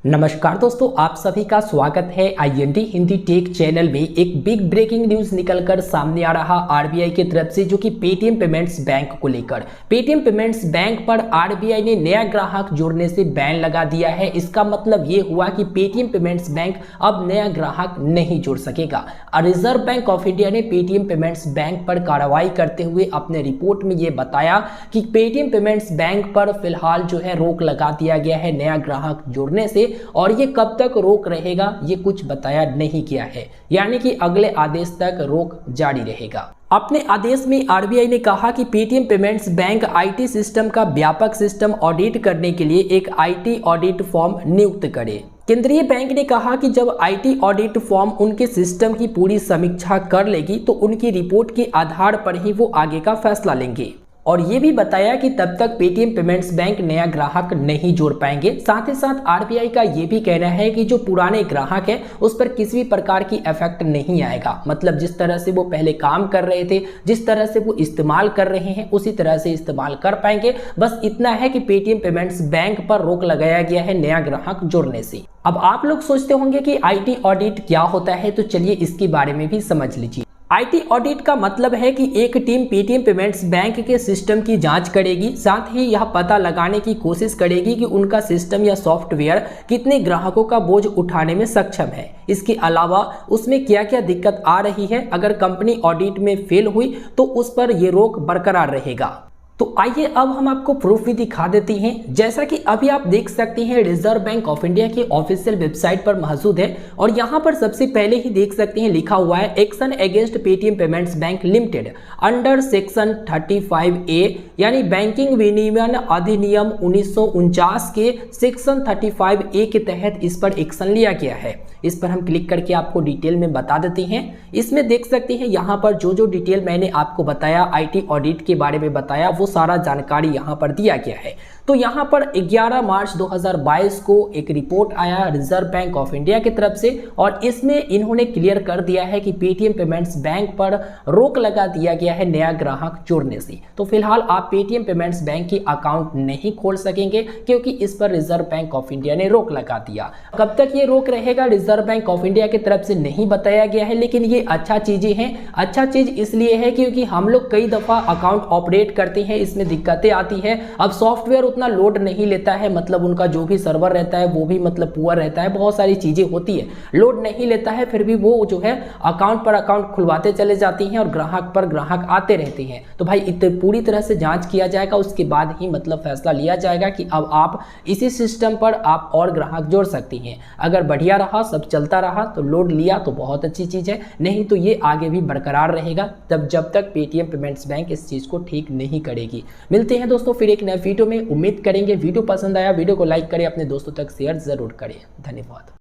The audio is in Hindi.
नमस्कार दोस्तों, आप सभी का स्वागत है आईएनडी हिंदी टेक चैनल में। एक बिग ब्रेकिंग न्यूज निकलकर सामने आ रहा आरबीआई की तरफ से, जो कि पेटीएम पेमेंट्स बैंक को लेकर। पेटीएम पेमेंट्स बैंक पर आरबीआई ने नया ग्राहक जोड़ने से बैन लगा दिया है। इसका मतलब ये हुआ कि पेटीएम पेमेंट्स बैंक अब नया ग्राहक नहीं जोड़ सकेगा। रिजर्व बैंक ऑफ इंडिया ने पेटीएम पेमेंट्स बैंक पर कार्रवाई करते हुए अपने रिपोर्ट में ये बताया कि पेटीएम पेमेंट्स बैंक पर फिलहाल जो है रोक लगा दिया गया है नया ग्राहक जोड़ने से, और ये कब तक रोक रहेगा ये कुछ बताया नहीं गया है, यानी कि अगले आदेश तक रोक जारी रहेगा। अपने आदेश में आरबीआई ने कहा कि Paytm payments bank IT system का व्यापक सिस्टम ऑडिट करने के लिए एक आईटी ऑडिट फॉर्म नियुक्त करे। केंद्रीय बैंक ने कहा कि जब आईटी ऑडिट फॉर्म उनके सिस्टम की पूरी समीक्षा कर लेगी तो उनकी रिपोर्ट के आधार पर ही वो आगे का फैसला लेंगे। और ये भी बताया कि तब तक पेटीएम पेमेंट्स बैंक नया ग्राहक नहीं जोड़ पाएंगे। साथ ही साथ आरबीआई का ये भी कहना है कि जो पुराने ग्राहक है उस पर किसी भी प्रकार की इफेक्ट नहीं आएगा। मतलब जिस तरह से वो पहले काम कर रहे थे, जिस तरह से वो इस्तेमाल कर रहे हैं, उसी तरह से इस्तेमाल कर पाएंगे। बस इतना है कि पेटीएम पेमेंट्स बैंक पर रोक लगाया गया है नया ग्राहक जोड़ने से। अब आप लोग सोचते होंगे कि आईटी ऑडिट क्या होता है, तो चलिए इसके बारे में भी समझ लीजिए। आईटी ऑडिट का मतलब है कि एक टीम पेटीएम पेमेंट्स बैंक के सिस्टम की जांच करेगी, साथ ही यह पता लगाने की कोशिश करेगी कि उनका सिस्टम या सॉफ्टवेयर कितने ग्राहकों का बोझ उठाने में सक्षम है। इसके अलावा उसमें क्या क्या दिक्कत आ रही है, अगर कंपनी ऑडिट में फेल हुई तो उस पर यह रोक बरकरार रहेगा। तो आइए अब हम आपको प्रूफ भी दिखा देते हैं। जैसा कि अभी आप देख सकते हैं, रिजर्व बैंक ऑफ इंडिया की ऑफिशियल वेबसाइट पर मौजूद है और यहाँ पर सबसे पहले ही देख सकते हैं लिखा हुआ है action against Paytm payments bank limited under section 35A, यानी बैंकिंग विनियमन अधिनियम 1949 के सेक्शन 35A के तहत इस पर एक्शन लिया गया है। इस पर हम क्लिक करके आपको डिटेल में बता देते हैं। इसमें देख सकते हैं यहाँ पर जो जो डिटेल मैंने आपको बताया, आईटी ऑडिट के बारे में बताया, वो सारा जानकारी यहाँ पर दिया गया है। तो यहाँ पर 11 मार्च 2022 को एक रिपोर्ट आया रिजर्व बैंक ऑफ इंडिया की तरफ से, और इसमें इन्होंने क्लियर कर दिया है कि पेटीएम पेमेंट्स बैंक पर रोक लगा दिया गया है नया ग्राहक जोड़ने से। तो फिलहाल आप पेटीएम पेमेंट्स बैंक की अकाउंट नहीं खोल सकेंगे, क्योंकि इस पर रिजर्व बैंक ऑफ इंडिया ने रोक लगा दिया। कब तक ये रोक रहेगा रिजर्व बैंक ऑफ इंडिया की तरफ से नहीं बताया गया है, लेकिन ये अच्छा चीजें हैं। अच्छा चीज इसलिए है क्योंकि हम लोग कई दफा अकाउंट ऑपरेट करते हैं, इसमें दिक्कतें आती है। अब सॉफ्टवेयर उतना लोड नहीं लेता है, मतलब उनका जो भी सर्वर रहता है वो भी मतलब पुअर रहता है, बहुत सारी चीजें होती है, लोड नहीं लेता है। फिर भी वो जो है अकाउंट पर अकाउंट खुलवाते चले जाती हैं और ग्राहक पर ग्राहक आते रहते हैं। तो भाई इतने पूरी तरह से जांच किया जाएगा, उसके बाद ही मतलब फैसला लिया जाएगा कि अब आप इसी सिस्टम पर आप और ग्राहक जोड़ सकती हैं। अगर बढ़िया रहा, सब चलता रहा तो लोड लिया तो बहुत अच्छी चीज है, नहीं तो ये आगे भी बरकरार रहेगा जब तक पेटीएम पेमेंट्स बैंक इस चीज को ठीक नहीं करेगी। मिलते हैं दोस्तों फिर एक नए वीडियो में। उम्मीद करेंगे वीडियो पसंद आया, वीडियो को लाइक करें, अपने दोस्तों तक शेयर जरूर करें। धन्यवाद।